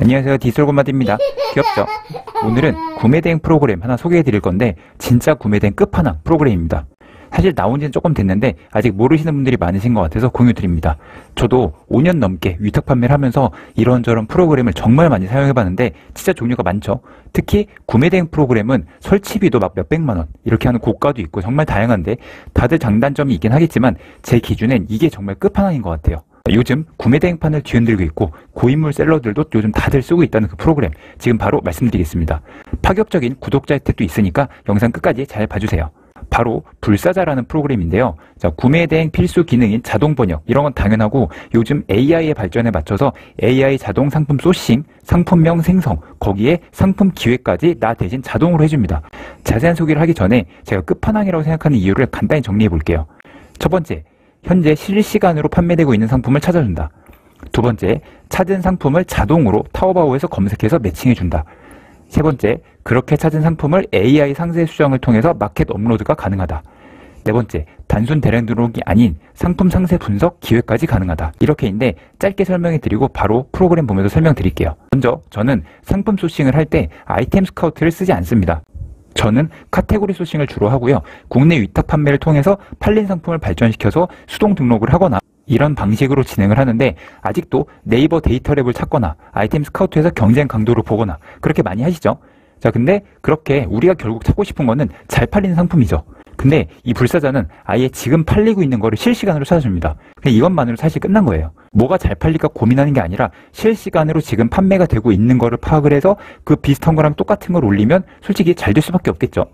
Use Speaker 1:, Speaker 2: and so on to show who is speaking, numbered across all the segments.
Speaker 1: 안녕하세요, 디지털고마디입니다. 귀엽죠? 오늘은 구매대행 프로그램 하나 소개해 드릴 건데 진짜 구매대행 끝판왕 프로그램입니다. 사실 나온 지는 조금 됐는데 아직 모르시는 분들이 많으신 것 같아서 공유 드립니다. 저도 5년 넘게 위탁 판매를 하면서 이런저런 프로그램을 정말 많이 사용해 봤는데 진짜 종류가 많죠. 특히 구매대행 프로그램은 설치비도 막 몇백만 원 이렇게 하는 고가도 있고 정말 다양한데 다들 장단점이 있긴 하겠지만 제 기준엔 이게 정말 끝판왕인 것 같아요. 요즘 구매대행판을 뒤흔들고 있고 고인물 셀러들도 요즘 다들 쓰고 있다는 그 프로그램 지금 바로 말씀드리겠습니다. 파격적인 구독자 혜택도 있으니까 영상 끝까지 잘 봐주세요. 바로 불사자라는 프로그램인데요. 자, 구매대행 필수 기능인 자동 번역 이런 건 당연하고 요즘 AI의 발전에 맞춰서 AI 자동 상품 소싱, 상품명 생성, 거기에 상품 기획까지 나 대신 자동으로 해줍니다. 자세한 소개를 하기 전에 제가 끝판왕이라고 생각하는 이유를 간단히 정리해 볼게요. 첫 번째, 현재 실시간으로 판매되고 있는 상품을 찾아준다. 두 번째, 찾은 상품을 자동으로 타오바오에서 검색해서 매칭해준다. 세 번째, 그렇게 찾은 상품을 AI 상세 수정을 통해서 마켓 업로드가 가능하다. 네 번째, 단순 대량 등록이 아닌 상품 상세 분석, 기획까지 가능하다. 이렇게인데 짧게 설명해 드리고 바로 프로그램 보면서 설명드릴게요. 먼저 저는 상품 소싱을 할 때 아이템 스카우트를 쓰지 않습니다. 저는 카테고리 소싱을 주로 하고요. 국내 위탁 판매를 통해서 팔린 상품을 발전시켜서 수동 등록을 하거나 이런 방식으로 진행을 하는데 아직도 네이버 데이터랩을 찾거나 아이템 스카우트에서 경쟁 강도를 보거나 그렇게 많이 하시죠. 자, 근데 그렇게 우리가 결국 찾고 싶은 거는 잘 팔리는 상품이죠. 근데 이 불사자는 아예 지금 팔리고 있는 거를 실시간으로 찾아줍니다. 근데 이것만으로 사실 끝난 거예요. 뭐가 잘 팔릴까 고민하는 게 아니라 실시간으로 지금 판매가 되고 있는 거를 파악을 해서 그 비슷한 거랑 똑같은 걸 올리면 솔직히 잘 될 수밖에 없겠죠.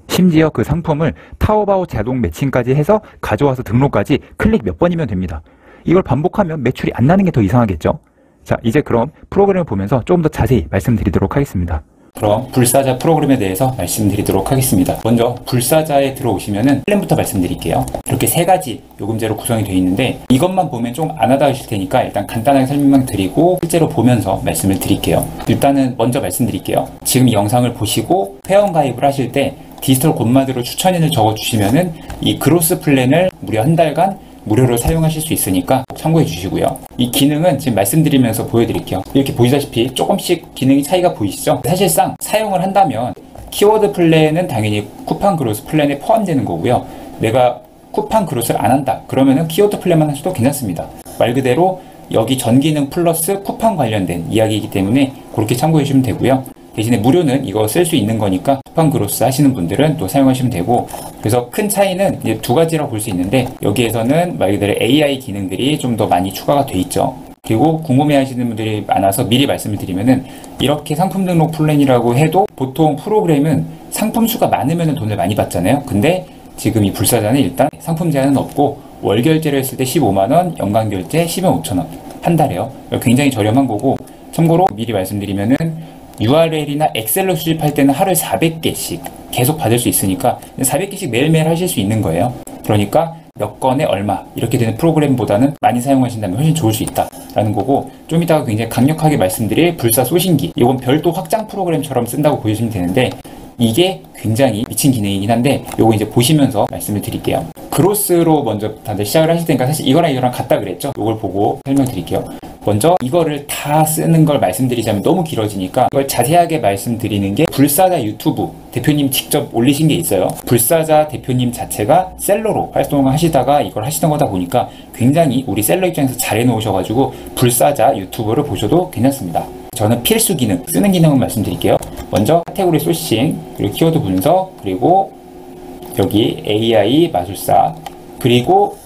Speaker 1: 심지어 그 상품을 타오바오 자동 매칭까지 해서 가져와서 등록까지 클릭 몇 번이면 됩니다. 이걸 반복하면 매출이 안 나는 게 더 이상하겠죠. 자, 이제 그럼 프로그램을 보면서 조금 더 자세히 말씀드리도록 하겠습니다. 그럼 불사자 프로그램에 대해서 말씀드리도록 하겠습니다. 먼저 불사자에 들어오시면은 플랜부터 말씀드릴게요. 이렇게 세 가지 요금제로 구성이 되어 있는데 이것만 보면 좀 안 와닿으실 테니까 일단 간단하게 설명 드리고 실제로 보면서 말씀을 드릴게요. 일단은 먼저 말씀드릴게요. 지금 이 영상을 보시고 회원 가입을 하실 때 디지털 곤마디로 추천인을 적어주시면은 이 그로스 플랜을 무려 한 달간 무료로 사용하실 수 있으니까 참고해 주시고요. 이 기능은 지금 말씀드리면서 보여드릴게요. 이렇게 보시다시피 조금씩 기능이 차이가 보이시죠? 사실상 사용을 한다면 키워드 플랜은 당연히 쿠팡 그로스 플랜에 포함되는 거고요. 내가 쿠팡 그로스를 안 한다 그러면은 키워드 플랜만 하셔도 괜찮습니다. 말 그대로 여기 전 기능 플러스 쿠팡 관련된 이야기이기 때문에 그렇게 참고해 주시면 되고요. 대신에 무료는 이거 쓸 수 있는 거니까 쿠팡 그로스 하시는 분들은 또 사용하시면 되고, 그래서 큰 차이는 이제 두 가지라고 볼 수 있는데 여기에서는 말 그대로 AI 기능들이 좀 더 많이 추가가 돼 있죠. 그리고 궁금해 하시는 분들이 많아서 미리 말씀을 드리면은 이렇게 상품 등록 플랜이라고 해도 보통 프로그램은 상품 수가 많으면 돈을 많이 받잖아요. 근데 지금 이 불사자는 일단 상품 제한은 없고 월 결제를 했을 때 15만원, 연간 결제 10만 5천원 한 달에요. 굉장히 저렴한 거고, 참고로 미리 말씀드리면은 URL이나 엑셀로 수집할 때는 하루에 400개씩 계속 받을 수 있으니까 400개씩 매일매일 하실 수 있는 거예요. 그러니까 몇 건에 얼마 이렇게 되는 프로그램보다는 많이 사용하신다면 훨씬 좋을 수 있다라는 거고, 좀 이따가 굉장히 강력하게 말씀드릴 불사 소신기, 이건 별도 확장 프로그램처럼 쓴다고 보시면 되는데 이게 굉장히 미친 기능이긴 한데 요거 이제 보시면서 말씀을 드릴게요. 그로스로 먼저 다들 시작을 하실 테니까 사실 이거랑 이거랑 같다 그랬죠? 요걸 보고 설명드릴게요. 먼저 이거를 다 쓰는 걸 말씀드리자면 너무 길어지니까 이걸 자세하게 말씀드리는 게 불사자 유튜브 대표님 직접 올리신 게 있어요. 불사자 대표님 자체가 셀러로 활동을 하시다가 이걸 하시던 거다 보니까 굉장히 우리 셀러 입장에서 잘 해놓으셔가지고 불사자 유튜브를 보셔도 괜찮습니다. 저는 필수 기능, 쓰는 기능을 말씀드릴게요. 먼저 카테고리 소싱, 그리고 키워드 분석, 그리고 여기 AI 마술사, 그리고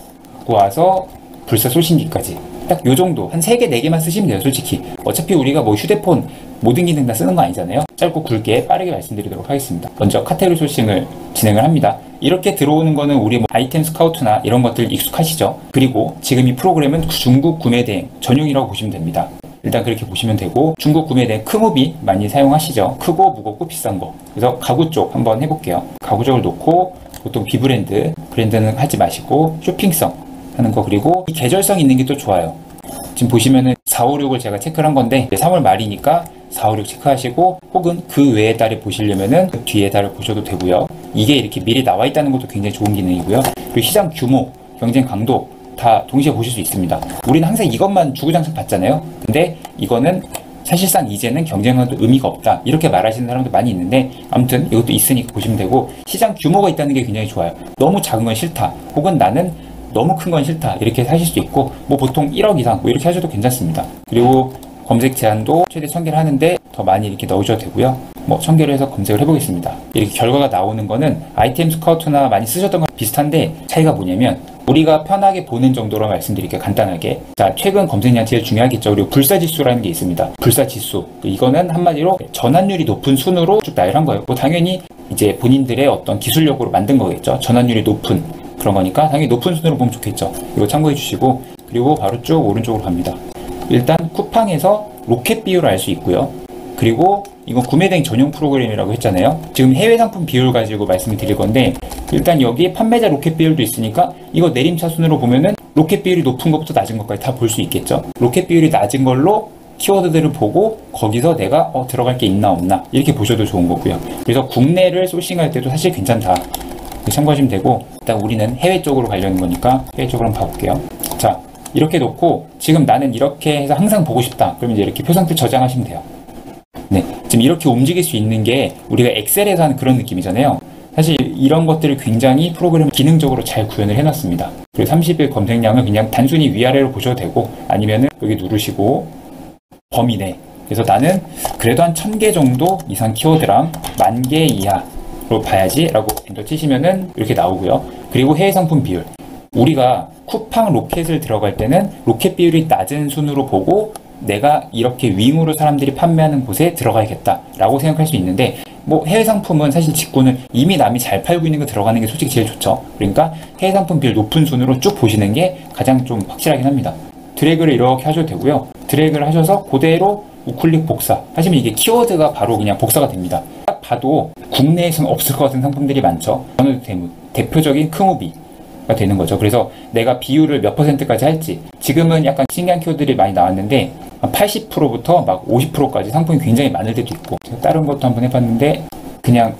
Speaker 1: 와서 불사 소신기까지 딱 요 정도 한 3개, 4개만 쓰시면 돼요. 솔직히 어차피 우리가 뭐 휴대폰 모든 기능 다 쓰는 거 아니잖아요. 짧고 굵게 빠르게 말씀드리도록 하겠습니다. 먼저 카테고리 소싱을 진행을 합니다. 이렇게 들어오는 거는 우리 뭐 아이템 스카우트나 이런 것들 익숙하시죠? 그리고 지금 이 프로그램은 중국 구매대행 전용이라고 보시면 됩니다. 일단 그렇게 보시면 되고, 중국 구매대행 크무비 많이 사용하시죠? 크고 무겁고 비싼 거. 그래서 가구 쪽 한번 해볼게요. 가구 쪽을 놓고 보통 비브랜드, 브랜드는 하지 마시고 쇼핑성 하는 거, 그리고 이 계절성 있는 게 또 좋아요. 지금 보시면은 4, 5, 6을 제가 체크를 한 건데 3월 말이니까 4, 5, 6 체크하시고, 혹은 그 외의 달에 보시려면은 그 뒤에 달을 보셔도 되고요. 이게 이렇게 미리 나와 있다는 것도 굉장히 좋은 기능이고요. 그리고 시장 규모, 경쟁 강도 다 동시에 보실 수 있습니다. 우리는 항상 이것만 주구장창 봤잖아요. 근데 이거는 사실상 이제는 경쟁은 의미가 없다 이렇게 말하시는 사람도 많이 있는데, 아무튼 이것도 있으니까 보시면 되고, 시장 규모가 있다는 게 굉장히 좋아요. 너무 작은 건 싫다, 혹은 나는 너무 큰 건 싫다 이렇게 하실 수 있고, 뭐 보통 1억 이상 뭐 이렇게 하셔도 괜찮습니다. 그리고 검색 제한도 최대 1000개를 하는데 더 많이 이렇게 넣으셔도 되고요. 뭐 1000개를 해서 검색을 해보겠습니다. 이렇게 결과가 나오는 거는 아이템 스카우트나 많이 쓰셨던 거랑 비슷한데, 차이가 뭐냐면 우리가 편하게 보는 정도로 말씀드릴게요. 간단하게. 자, 최근 검색량 제일 중요하겠죠. 그리고 불사지수라는 게 있습니다. 불사지수. 이거는 한마디로 전환율이 높은 순으로 쭉 나열한 거예요. 뭐 당연히 이제 본인들의 어떤 기술력으로 만든 거겠죠. 전환율이 높은 그런 거니까 당연히 높은 순으로 보면 좋겠죠. 이거 참고해 주시고, 그리고 바로 쭉 오른쪽으로 갑니다. 일단 쿠팡에서 로켓 비율을 알 수 있고요. 그리고 이건 구매대행 전용 프로그램이라고 했잖아요. 지금 해외 상품 비율 가지고 말씀을 드릴 건데, 일단 여기 판매자 로켓 비율도 있으니까 이거 내림차순으로 보면은 로켓 비율이 높은 것부터 낮은 것까지 다 볼 수 있겠죠. 로켓 비율이 낮은 걸로 키워드들을 보고 거기서 내가 들어갈 게 있나 없나 이렇게 보셔도 좋은 거고요. 그래서 국내를 소싱할 때도 사실 괜찮다, 참고하시면 되고, 일단 우리는 해외 쪽으로 가려는 거니까 해외 쪽으로 한번 봐볼게요. 자, 이렇게 놓고 지금 나는 이렇게 해서 항상 보고 싶다, 그러면 이제 이렇게 표상표 저장하시면 돼요. 네, 지금 이렇게 움직일 수 있는 게 우리가 엑셀에서 하는 그런 느낌이잖아요. 사실 이런 것들을 굉장히 프로그램 기능적으로 잘 구현을 해놨습니다. 그리고 30일 검색량을 그냥 단순히 위아래로 보셔도 되고, 아니면은 여기 누르시고 범위 내, 그래서 나는 그래도 한 1000개 정도 이상 키워드랑 10,000개 이하로 봐야지 라고 엔터 치시면은 이렇게 나오고요. 그리고 해외 상품 비율, 우리가 쿠팡 로켓을 들어갈 때는 로켓 비율이 낮은 순으로 보고 내가 이렇게 윙으로 사람들이 판매하는 곳에 들어가야겠다 라고 생각할 수 있는데, 뭐 해외 상품은 사실 직구는 이미 남이 잘 팔고 있는 거 들어가는 게 솔직히 제일 좋죠. 그러니까 해외 상품 비율 높은 순으로 쭉 보시는 게 가장 좀 확실하긴 합니다. 드래그를 이렇게 하셔도 되고요. 드래그를 하셔서 그대로 우클릭 복사 하시면 이게 키워드가 바로 그냥 복사가 됩니다. 딱 봐도 국내에서는 없을 것 같은 상품들이 많죠. 저는 대표적인 크무비가 되는 거죠. 그래서 내가 비율을 몇 %까지 할지, 지금은 약간 신기한 키워드들이 많이 나왔는데 80%부터 막 50%까지 상품이 굉장히 많을 때도 있고, 다른 것도 한번 해봤는데 그냥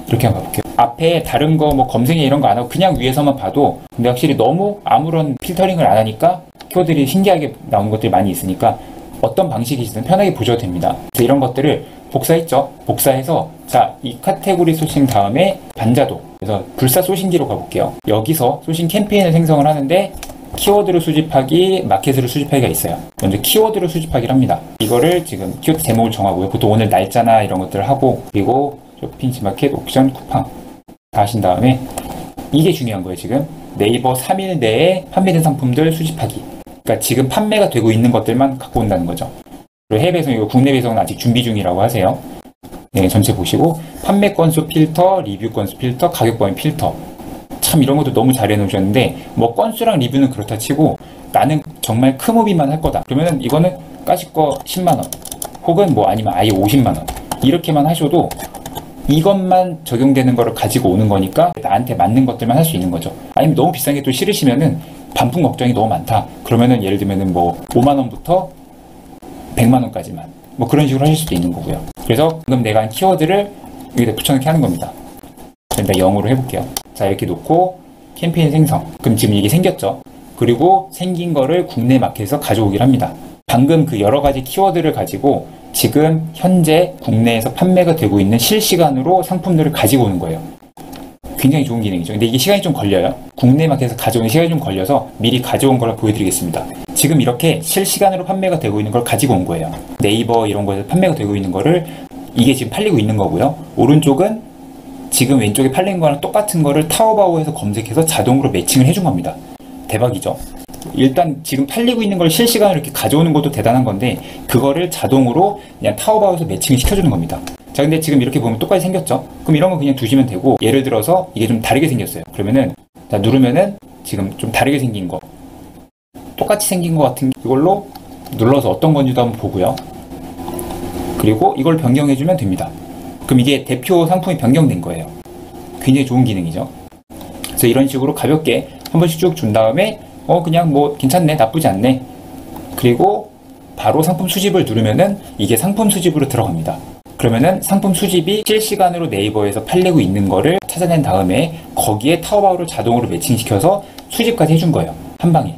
Speaker 1: 이렇게 한번 봐볼게요. 앞에 다른 거 뭐 검색에 이런 거 안 하고 그냥 위에서만 봐도, 근데 확실히 너무 아무런 필터링을 안 하니까 키워드들이 신기하게 나온 것들이 많이 있으니까 어떤 방식이든 편하게 보셔도 됩니다. 그래서 이런 것들을 복사했죠. 복사해서 자, 이 카테고리 소싱 다음에 반자도, 그래서 불사 소싱기로 가볼게요. 여기서 소싱 캠페인을 생성을 하는데 키워드로 수집하기, 마켓으로 수집하기가 있어요. 먼저 키워드로 수집하기를 합니다. 이거를 지금 키워드 제목을 정하고요. 보통 오늘 날짜나 이런 것들을 하고, 그리고 쇼핑, 지마켓, 옥션, 쿠팡 다 하신 다음에 이게 중요한 거예요. 지금 네이버 3일 내에 판매된 상품들 수집하기. 그러니까 지금 판매가 되고 있는 것들만 갖고 온다는 거죠. 그리고 해외 배송, 이거 국내 배송은 아직 준비 중이라고 하세요. 네, 전체 보시고 판매 건수 필터, 리뷰 건수 필터, 가격 범위 필터. 참 이런 것도 너무 잘 해놓으셨는데, 뭐 건수랑 리뷰는 그렇다 치고 나는 정말 크무비만 할 거다, 그러면은 이거는 까짓 거 10만원 혹은 뭐 아니면 아예 50만원 이렇게만 하셔도 이것만 적용되는 거를 가지고 오는 거니까 나한테 맞는 것들만 할 수 있는 거죠. 아니면 너무 비싼 게 또 싫으시면은 반품 걱정이 너무 많다, 그러면은 예를 들면은 뭐 5만원부터 100만원까지만 뭐 그런 식으로 하실 수도 있는 거고요. 그래서 지금 내가 한 키워드를 여기다 붙여넣기 하는 겁니다. 일단 0으로 해볼게요. 자, 이렇게 놓고 캠페인 생성. 그럼 지금 이게 생겼죠. 그리고 생긴 거를 국내 마켓에서 가져오기를 합니다. 방금 그 여러 가지 키워드를 가지고 지금 현재 국내에서 판매가 되고 있는 실시간으로 상품들을 가지고 오는 거예요. 굉장히 좋은 기능이죠. 근데 이게 시간이 좀 걸려요. 국내 마켓에서 가져오는 시간이 좀 걸려서 미리 가져온 걸 보여드리겠습니다. 지금 이렇게 실시간으로 판매가 되고 있는 걸 가지고 온 거예요. 네이버 이런 거에서 판매가 되고 있는 거를, 이게 지금 팔리고 있는 거고요. 오른쪽은 지금 왼쪽에 팔린 거랑 똑같은 거를 타오바오에서 검색해서 자동으로 매칭을 해준 겁니다. 대박이죠. 일단 지금 팔리고 있는 걸 실시간으로 이렇게 가져오는 것도 대단한 건데, 그거를 자동으로 그냥 타오바오에서 매칭을 시켜주는 겁니다. 자, 근데 지금 이렇게 보면 똑같이 생겼죠? 그럼 이런 거 그냥 두시면 되고, 예를 들어서 이게 좀 다르게 생겼어요. 그러면은 자, 누르면은 지금 좀 다르게 생긴 거, 똑같이 생긴 거 같은 이걸로 눌러서 어떤 건지도 한번 보고요. 그리고 이걸 변경해주면 됩니다. 그럼 이게 대표 상품이 변경된 거예요. 굉장히 좋은 기능이죠. 그래서 이런 식으로 가볍게 한 번씩 쭉 준 다음에 그냥 뭐 괜찮네, 나쁘지 않네, 그리고 바로 상품 수집을 누르면은 이게 상품 수집으로 들어갑니다. 그러면은 상품 수집이 실시간으로 네이버에서 팔리고 있는 거를 찾아낸 다음에 거기에 타오바오를 자동으로 매칭시켜서 수집까지 해준 거예요. 한 방에.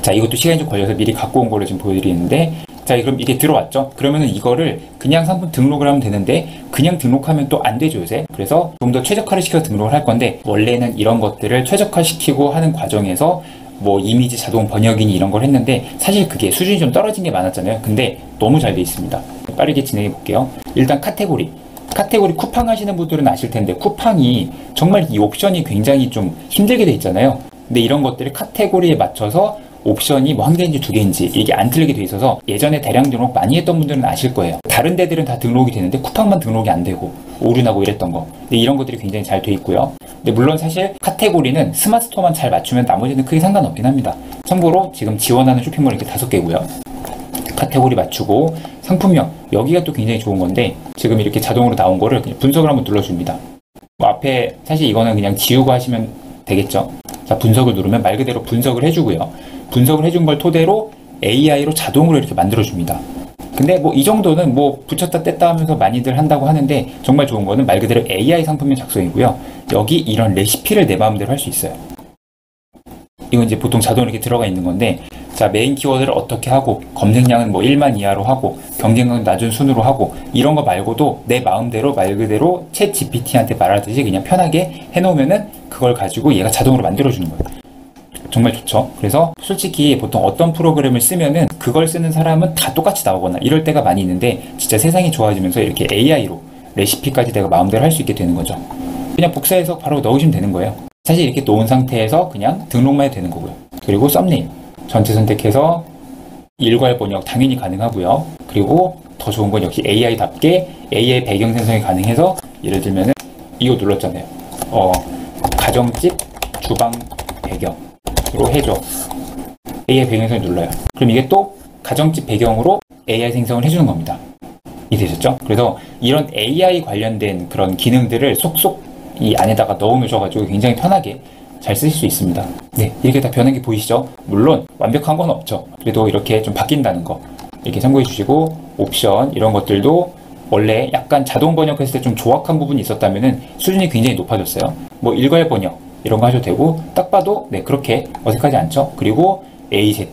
Speaker 1: 자, 이것도 시간이 좀 걸려서 미리 갖고 온 거를 지금 보여드리는데, 자, 자, 그럼 이게 들어왔죠? 그러면은 이거를 그냥 상품 등록을 하면 되는데 그냥 등록하면 또 안 되죠, 요새. 그래서 좀 더 최적화를 시켜서 등록을 할 건데 원래는 이런 것들을 최적화시키고 하는 과정에서 뭐 이미지 자동 번역이니 이런 걸 했는데 사실 그게 수준이 좀 떨어진 게 많았잖아요. 근데 너무 잘 돼 있습니다. 빠르게 진행해 볼게요. 일단 카테고리 쿠팡 하시는 분들은 아실 텐데 쿠팡이 정말 이 옵션이 굉장히 좀 힘들게 돼 있잖아요. 근데 이런 것들을 카테고리에 맞춰서 옵션이 뭐 한 개인지 두 개인지 이게 안 틀리게 돼 있어서 예전에 대량 등록 많이 했던 분들은 아실 거예요. 다른 데들은 다 등록이 되는데 쿠팡만 등록이 안 되고 오류나고 이랬던 거. 근데 이런 것들이 굉장히 잘 돼 있고요. 근데 물론 사실 카테고리는 스마트스토어만 잘 맞추면 나머지는 크게 상관없긴 합니다. 참고로 지금 지원하는 쇼핑몰이 이렇게 5개고요. 카테고리 맞추고 상품명 여기가 또 굉장히 좋은 건데 지금 이렇게 자동으로 나온 거를 그냥 분석을 한번 눌러줍니다. 뭐 앞에 사실 이거는 그냥 지우고 하시면 되겠죠. 자, 분석을 누르면 말 그대로 분석을 해주고요. 분석을 해준 걸 토대로 AI로 자동으로 이렇게 만들어줍니다. 근데 뭐 이 정도는 뭐 붙였다 뗐다 하면서 많이들 한다고 하는데 정말 좋은 거는 말 그대로 AI 상품명 작성이고요. 여기 이런 레시피를 내 마음대로 할 수 있어요. 이건 이제 보통 자동으로 이렇게 들어가 있는 건데 자, 메인 키워드를 어떻게 하고 검색량은 뭐 1만 이하로 하고 경쟁력 낮은 순으로 하고 이런 거 말고도 내 마음대로 말 그대로 챗 GPT한테 말하듯이 그냥 편하게 해놓으면은 그걸 가지고 얘가 자동으로 만들어주는 거예요. 정말 좋죠. 그래서 솔직히 보통 어떤 프로그램을 쓰면은 그걸 쓰는 사람은 다 똑같이 나오거나 이럴 때가 많이 있는데 진짜 세상이 좋아지면서 이렇게 AI로 레시피까지 내가 마음대로 할 수 있게 되는 거죠. 그냥 복사해서 바로 넣으시면 되는 거예요. 사실 이렇게 놓은 상태에서 그냥 등록만 해도 되는 거고요. 그리고 썸네일 전체 선택해서 일괄 번역 당연히 가능하고요. 그리고 더 좋은 건 역시 AI답게 AI 배경 생성이 가능해서 예를 들면은 이거 눌렀잖아요. 가정집 주방 배경으로 해줘. AI 배경 생성을 눌러요. 그럼 이게 또 가정집 배경으로 AI 생성을 해주는 겁니다. 이해되셨죠? 그래서 이런 AI 관련된 그런 기능들을 속속 이 안에다가 넣어놓으셔가지고 굉장히 편하게 잘 쓰실 수 있습니다. 네, 이렇게 다 변한 게 보이시죠? 물론 완벽한 건 없죠. 그래도 이렇게 좀 바뀐다는 거 이렇게 참고해 주시고 옵션 이런 것들도 원래 약간 자동 번역했을 때 좀 조악한 부분이 있었다면은 수준이 굉장히 높아졌어요. 뭐 일괄 번역 이런 거 하셔도 되고 딱 봐도 네 그렇게 어색하지 않죠. 그리고 AZ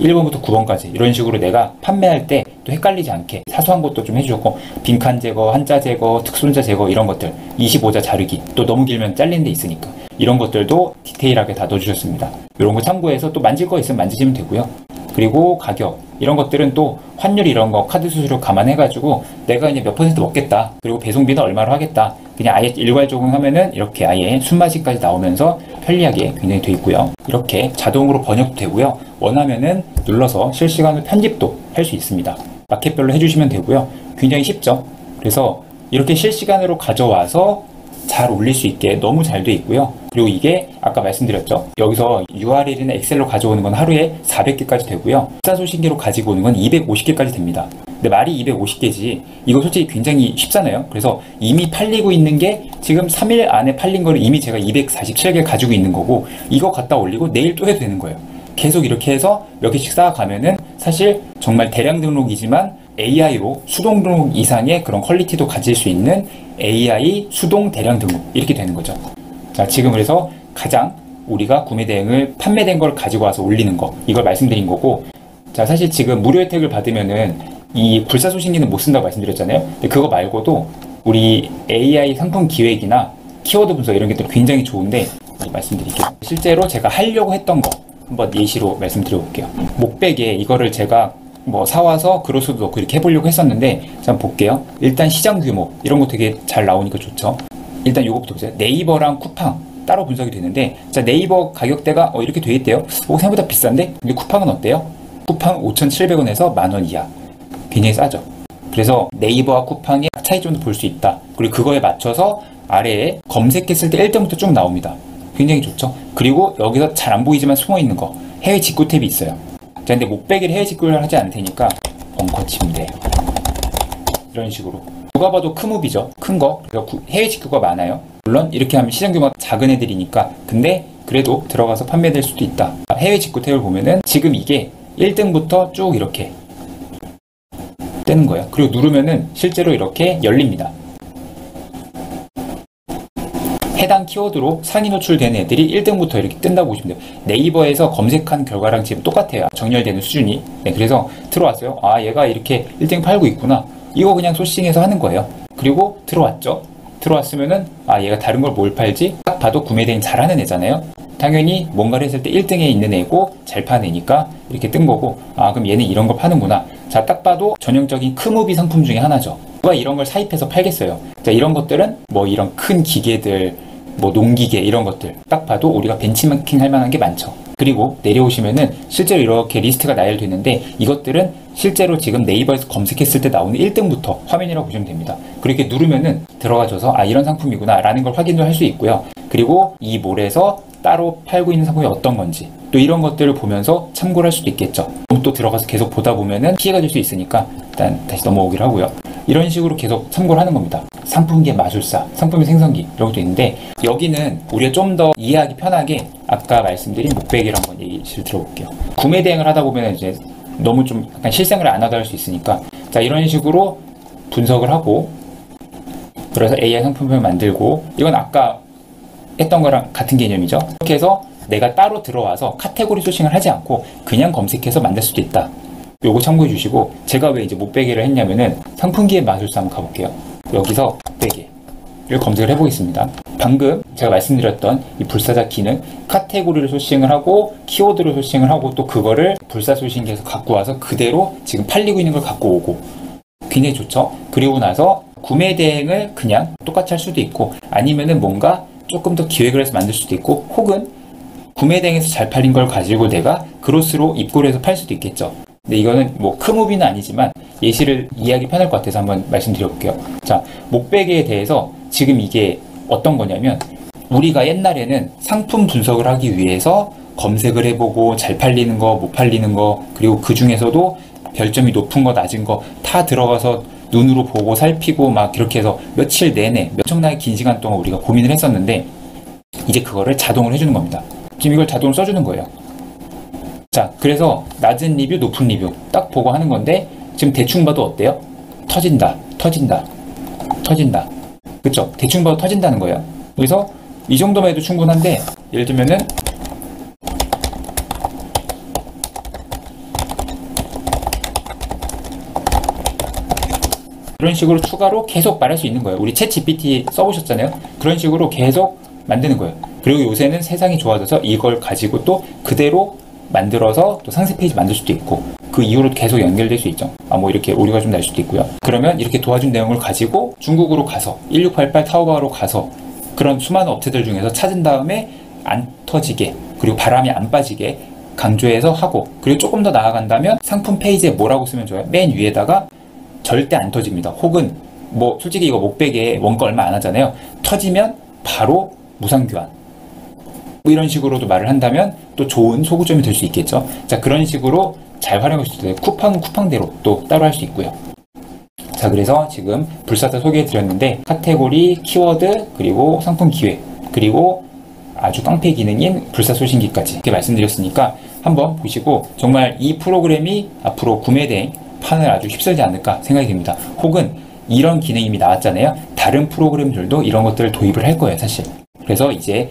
Speaker 1: 1번부터 9번까지 이런 식으로 내가 판매할 때 또 헷갈리지 않게 사소한 것도 좀 해주고 빈칸 제거, 한자 제거, 특수문자 제거 이런 것들 25자 자르기 또 너무 길면 잘리는 데 있으니까 이런 것들도 디테일하게 다 넣어주셨습니다. 이런 거 참고해서 또 만질 거 있으면 만지시면 되고요. 그리고 가격 이런 것들은 또 환율 이런 거 카드 수수료 감안해가지고 내가 이제 몇 퍼센트 먹겠다 그리고 배송비는 얼마로 하겠다 그냥 아예 일괄 적용하면은 이렇게 아예 순마진까지 나오면서 편리하게 굉장히 돼 있고요. 이렇게 자동으로 번역도 되고요. 원하면은 눌러서 실시간으로 편집도 할 수 있습니다. 마켓별로 해주시면 되고요. 굉장히 쉽죠. 그래서 이렇게 실시간으로 가져와서 잘 올릴 수 있게 너무 잘 돼 있고요. 그리고 이게 아까 말씀드렸죠. 여기서 URL이나 엑셀로 가져오는 건 하루에 400개까지 되고요. 불사소신기로 가지고 오는 건 250개까지 됩니다. 근데 말이 250개지 이거 솔직히 굉장히 쉽잖아요. 그래서 이미 팔리고 있는 게 지금 3일 안에 팔린 거를 이미 제가 247개 가지고 있는 거고 이거 갖다 올리고 내일 또 해도 되는 거예요. 계속 이렇게 해서 몇 개씩 쌓아가면은 사실 정말 대량 등록이지만 AI로 수동 등록 이상의 그런 퀄리티도 가질 수 있는 AI 수동 대량 등록 이렇게 되는 거죠. 자, 지금 그래서 가장 우리가 구매 대행을 판매된 걸 가지고 와서 올리는 거 이걸 말씀드린 거고 자, 사실 지금 무료 혜택을 받으면은 이 불사소신기는 못 쓴다고 말씀드렸잖아요. 근데 그거 말고도 우리 AI 상품 기획이나 키워드 분석 이런 게 굉장히 좋은데 말씀드릴게요. 실제로 제가 하려고 했던 거 한번 예시로 말씀드려 볼게요. 목베개 이거를 제가 뭐 사와서 그로스도 넣고 이렇게 해보려고 했었는데 자, 한번 볼게요. 일단 시장 규모 이런 거 되게 잘 나오니까 좋죠. 일단 요거부터 보세요. 네이버랑 쿠팡 따로 분석이 되는데 자, 네이버 가격대가 이렇게 돼 있대요. 생각보다 비싼데? 근데 쿠팡은 어때요? 쿠팡 5,700원에서 10,000원 이하. 굉장히 싸죠. 그래서 네이버와 쿠팡의 차이점도 볼 수 있다. 그리고 그거에 맞춰서 아래에 검색했을 때 1등부터 쭉 나옵니다. 굉장히 좋죠. 그리고 여기서 잘 안 보이지만 숨어 있는 거 해외 직구 탭이 있어요. 자, 근데 목베개를 해외 직구를 하지 않을 테니까 벙커 침대 이런 식으로 누가 봐도 크무비죠. 큰 거. 그래서 해외 직구가 많아요. 물론 이렇게 하면 시장 규모가 작은 애들이니까 근데 그래도 들어가서 판매될 수도 있다. 해외 직구 탭을 보면은 지금 이게 1등부터 쭉 이렇게 뜨는 거예요. 그리고 누르면은 실제로 이렇게 열립니다. 해당 키워드로 상위 노출되는 애들이 1등부터 이렇게 뜬다고 보시면 돼요. 네이버에서 검색한 결과랑 지금 똑같아요. 정렬되는 수준이. 네, 그래서 들어왔어요. 아, 얘가 이렇게 1등 팔고 있구나. 이거 그냥 소싱해서 하는 거예요. 그리고 들어왔죠. 들어왔으면은 아, 얘가 다른 걸 뭘 팔지? 딱 봐도 구매 대행 잘하는 애잖아요. 당연히 뭔가를 했을 때 1등에 있는 애고 잘 파는 애니까 이렇게 뜬 거고, 아, 그럼 얘는 이런 거 파는구나. 자, 딱 봐도 전형적인 크무비 상품 중에 하나죠. 누가 이런 걸 사입해서 팔겠어요. 자, 이런 것들은 뭐 이런 큰 기계들, 뭐 농기계 이런 것들 딱 봐도 우리가 벤치마킹 할 만한 게 많죠. 그리고 내려오시면은 실제로 이렇게 리스트가 나열되어 있는데, 이것들은 실제로 지금 네이버에서 검색했을 때 나오는 1등부터 화면이라고 보시면 됩니다. 그렇게 누르면은 들어가셔서 아, 이런 상품이구나 라는 걸 확인도 할 수 있고요. 그리고 이 몰에서 따로 팔고 있는 상품이 어떤 건지 또 이런 것들을 보면서 참고를 할 수도 있겠죠. 그럼 또 들어가서 계속 보다 보면은 피해가 될 수 있으니까 일단 다시 넘어오기로 하고요. 이런 식으로 계속 참고를 하는 겁니다. 상품계 마술사, 상품의 생성기 이런 것도 있는데, 여기는 우리가 좀 더 이해하기 편하게 아까 말씀드린 목베개를 한번 예시를 들어볼게요. 구매 대행을 하다 보면 이제 너무 좀 약간 실생활을 안 하다 할 수 있으니까, 자, 이런 식으로 분석을 하고 그래서 AI 상품을 만들고, 이건 아까 했던 거랑 같은 개념이죠. 이렇게 해서 내가 따로 들어와서 카테고리 소싱을 하지 않고 그냥 검색해서 만들 수도 있다. 요거 참고해 주시고, 제가 왜 이제 못베개를 했냐면은 상품기의 마술사 한번 가볼게요. 여기서 못베개를 검색을 해보겠습니다. 방금 제가 말씀드렸던 이 불사자 키는 카테고리를 소싱을 하고 키워드를 소싱을 하고 또 그거를 불사소싱기에서 갖고 와서 그대로 지금 팔리고 있는 걸 갖고 오고, 굉장히 좋죠. 그리고 나서 구매 대행을 그냥 똑같이 할 수도 있고, 아니면은 뭔가 조금 더 기획을 해서 만들 수도 있고, 혹은 구매 대행에서 잘 팔린 걸 가지고 내가 그로스로 입고를 해서 팔 수도 있겠죠. 근데 이거는 뭐 크무비는 아니지만 예시를 이해하기 편할 것 같아서 한번 말씀드려볼게요. 자, 목베개에 대해서 지금 이게 어떤 거냐면, 우리가 옛날에는 상품 분석을 하기 위해서 검색을 해보고 잘 팔리는 거, 못 팔리는 거, 그리고 그 중에서도 별점이 높은 거, 낮은 거 다 들어가서 눈으로 보고 살피고 막 그렇게 해서 며칠 내내 엄청나게 긴 시간 동안 우리가 고민을 했었는데, 이제 그거를 자동으로 해주는 겁니다. 지금 이걸 자동으로 써주는 거예요. 자, 그래서 낮은 리뷰, 높은 리뷰 딱 보고 하는 건데, 지금 대충 봐도 어때요? 터진다, 터진다, 터진다. 그쵸? 대충 봐도 터진다는 거예요. 그래서 이 정도만 해도 충분한데, 예를 들면은 그런 식으로 추가로 계속 말할 수 있는 거예요. 우리 챗 GPT 써보셨잖아요. 그런 식으로 계속 만드는 거예요. 그리고 요새는 세상이 좋아져서 이걸 가지고 또 그대로 만들어서 또 상세 페이지 만들 수도 있고, 그 이후로 계속 연결될 수 있죠. 아, 뭐 이렇게 오류가 좀 날 수도 있고요. 그러면 이렇게 도와준 내용을 가지고 중국으로 가서 1688 타오바오로 가서 그런 수많은 업체들 중에서 찾은 다음에 안 터지게, 그리고 바람이 안 빠지게 강조해서 하고, 그리고 조금 더 나아간다면 상품 페이지에 뭐라고 쓰면 좋아요? 맨 위에다가 절대 안 터집니다. 혹은 뭐 솔직히 이거 목베개 원가 얼마 안 하잖아요. 터지면 바로 무상교환, 뭐 이런 식으로도 말을 한다면 또 좋은 소구점이 될 수 있겠죠. 자, 그런 식으로 잘 활용할 수 있어요. 쿠팡은 쿠팡대로 또 따로 할 수 있고요. 자, 그래서 지금 불사자 소개해 드렸는데, 카테고리, 키워드, 그리고 상품 기획, 그리고 아주 깡패 기능인 불사소신기까지 이렇게 말씀드렸으니까 한번 보시고, 정말 이 프로그램이 앞으로 구매 대행 판을 아주 휩쓸지 않을까 생각이 듭니다. 혹은 이런 기능이 이미 나왔잖아요. 다른 프로그램들도 이런 것들을 도입을 할 거예요, 사실. 그래서 이제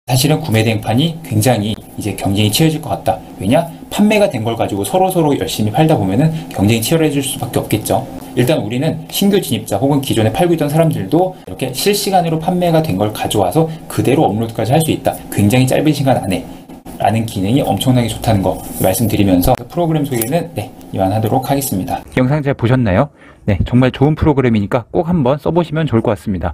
Speaker 1: 사실은 구매 대행판이 굉장히 이제 경쟁이 치열해질 것 같다. 왜냐? 판매가 된 걸 가지고 서로 열심히 팔다 보면은 경쟁이 치열해질 수밖에 없겠죠. 일단 우리는 신규 진입자 혹은 기존에 팔고 있던 사람들도 이렇게 실시간으로 판매가 된 걸 가져와서 그대로 업로드까지 할 수 있다. 굉장히 짧은 시간 안에 라는 기능이 엄청나게 좋다는 거 말씀드리면서 프로그램 소개는 이만하도록 하겠습니다. 영상 잘 보셨나요? 네, 정말 좋은 프로그램이니까 꼭 한번 써보시면 좋을 것 같습니다.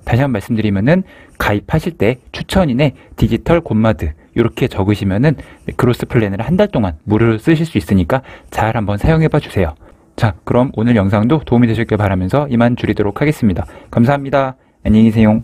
Speaker 1: 다시 한번 말씀드리면은, 가입하실 때 추천인에 디지털 곰마드 이렇게 적으시면은 그로스 플랜을 한 달 동안 무료로 쓰실 수 있으니까 잘 한번 사용해봐 주세요. 자, 그럼 오늘 영상도 도움이 되셨길 바라면서 이만 줄이도록 하겠습니다. 감사합니다. 안녕히 계세요.